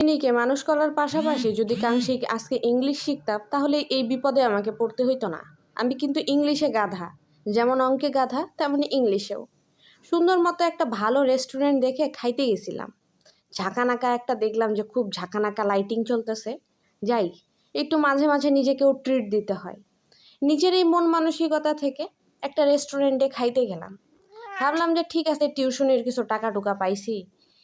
মিনিকে মানুষ করার পাশাপাশি যদি কাঙ্ক্ষিক আজকে ইংলিশ শিখতাম তাহলে এই বিপদে আমাকে পড়তে হইতো না। আমি কিন্তু ইংলিশে গাধা, যেমন অঙ্কে গাধা তেমনি ইংলিশেও। সুন্দর মতো একটা ভালো রেস্টুরেন্ট দেখে খাইতে গেছিলাম। ঝাঁকানাকা একটা দেখলাম যে খুব ঝাঁকানাকা লাইটিং চলতেছে। যাই, একটু মাঝে মাঝে নিজেকেও ট্রিট দিতে হয়। নিজের এই মন মানসিকতা থেকে একটা রেস্টুরেন্টে খাইতে গেলাম। ভাবলাম যে ঠিক আছে, টিউশনের কিছু টাকা টুকা পাইছি,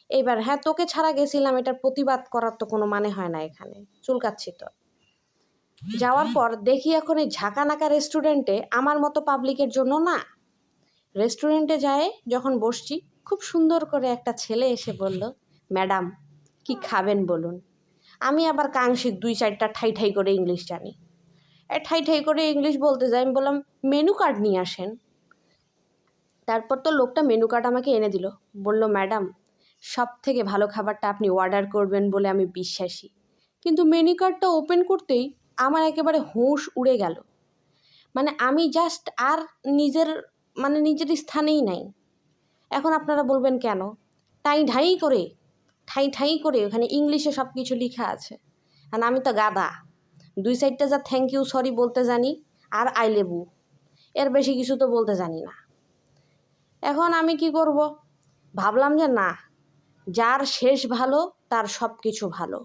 এইবার হ্যাঁ তোকে ছাড়া গেছিলাম, এটার প্রতিবাদ করার তো কোনো মানে হয় না, এখানে চুলকাচ্ছি তো। যাওয়ার পর দেখি এখন এই ঝাঁকানাকা রেস্টুরেন্টে আমার মতো পাবলিকের জন্য না। রেস্টুরেন্টে যায় যখন বসছি, খুব সুন্দর করে একটা ছেলে এসে বলল, ম্যাডাম কি খাবেন বলুন। আমি আবার কাঙ্ক্ষিক 2-4টা ঠাই ঠাই করে ইংলিশ জানি। ঠাই ঠাই করে ইংলিশ বলতে যাই, আমি বললাম মেনু কার্ড নিয়ে আসেন। তারপর তো লোকটা মেনু কার্ড আমাকে এনে দিল, বলল ম্যাডাম সব থেকে ভালো খাবারটা আপনি অর্ডার করবেন বলে আমি বিশ্বাসী। কিন্তু মেনু কার্ডটা ওপেন করতেই আমার একেবারে হুঁশ উড়ে গেল। মানে আমি জাস্ট আর নিজের নিজের স্থানেই নাই। এখন আপনারা বলবেন কেন, ঠাই ঠাই করে ওখানে ইংলিশে সব কিছু লেখা আছে, আর আমি তো গাধা। 2 সাইডটা যা থ্যাংক ইউ সরি বলতে জানি আর আই লেবু, এর বেশি কিছু তো বলতে জানি না। এখন আমি কি করব, ভাবলাম যে না, যার শেষ ভালো তার সব কিছু ভালো।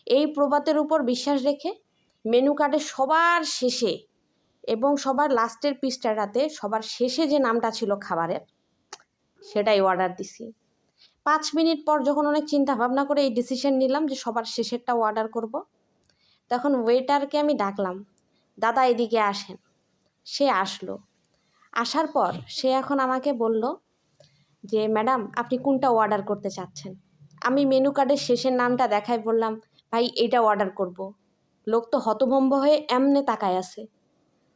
এই প্রবাদের উপর বিশ্বাস রেখে মেনু কার্ডে সবার শেষে এবং সবার লাস্টের পৃষ্ঠাটাতে সবার শেষে যে নামটা ছিল খাবারের, সেটাই অর্ডার দিছি। 5 মিনিট পর যখন অনেক চিন্তা ভাবনা করে এই ডিসিশন নিলাম যে সবার শেষেরটা অর্ডার করব, তখন ওয়েটারকে আমি ডাকলাম, দাদা এদিকে আসেন। সে আসলো। আসার পর সে এখন আমাকে বলল যে ম্যাডাম আপনি কোনটা অর্ডার করতে চাচ্ছেন। আমি মেনু কার্ডের শেষের নামটা দেখাই বললাম, ভাই এটা অর্ডার করব। লোক তো হতভম্ব হয়ে এমনে তাকায় আছে।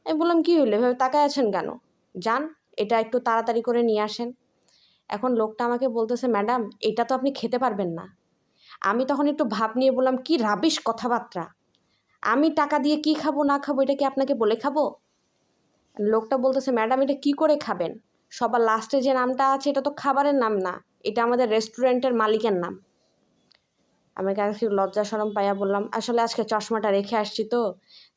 আমি বললাম কী হইলো, এভাবে তাকায় আছেন কেন, যান এটা একটু তাড়াতাড়ি করে নিয়ে আসেন। এখন লোকটা আমাকে বলতেছে, ম্যাডাম এটা তো আপনি খেতে পারবেন না। আমি তখন একটু ভাব নিয়ে বললাম, কি রাবিশ কথাবার্তা, আমি টাকা দিয়ে কি খাবো না খাবো এটা কি আপনাকে বলে খাবো? লোকটা বলতেছে, ম্যাডাম এটা কি করে খাবেন, সবার লাস্টে যে নামটা আছে এটা তো খাবারের নাম না, এটা আমাদের রেস্টুরেন্টের মালিকের নাম। আমি কাছে লজ্জা শরম পাইয়া বললাম, আসলে আজকে চশমাটা রেখে আসছি তো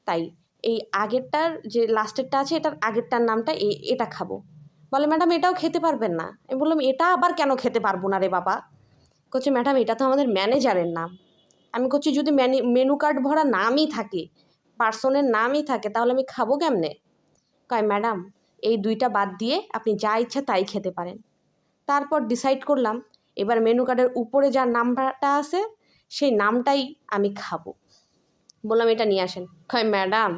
তাই, এই আগেরটার যে লাস্টেরটা আছে এটার আগেরটার নামটা এটা খাবো। বলে ম্যাডাম এটাও খেতে পারবেন না। আমি বললাম এটা আবার কেন খেতে পারবো না রে বাবা। করছে ম্যাডাম এটা তো আমাদের ম্যানেজারের নাম। আমি করছি যদি মেনু কার্ড ভরা নামই থাকে, পার্সনের নামই থাকে, তাহলে আমি খাবো কেমনে। কয় ম্যাডাম এই 2টা বাদ দিয়ে আপনি যা ইচ্ছা তাই খেতে পারেন। তারপর ডিসাইড করলাম এবার মেনু কার্ডের উপরে যার নামটা আছে সেই নামটাই আমি খাবো। বললাম এটা নিয়ে আসেন। কয় ম্যাডাম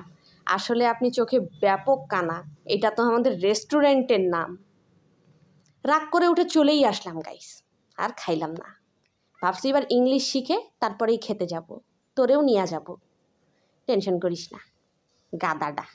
আসলে আপনি চোখে ব্যাপক কানা, এটা তো আমাদের রেস্টুরেন্টের নাম। রাগ করে উঠে চলেই আসলাম গাইস, আর খাইলাম না। ভাবছি এবার ইংলিশ শিখে তারপরেই খেতে যাব, তোরেও নিয়ে যাব, টেনশন করিস না গাদাডা।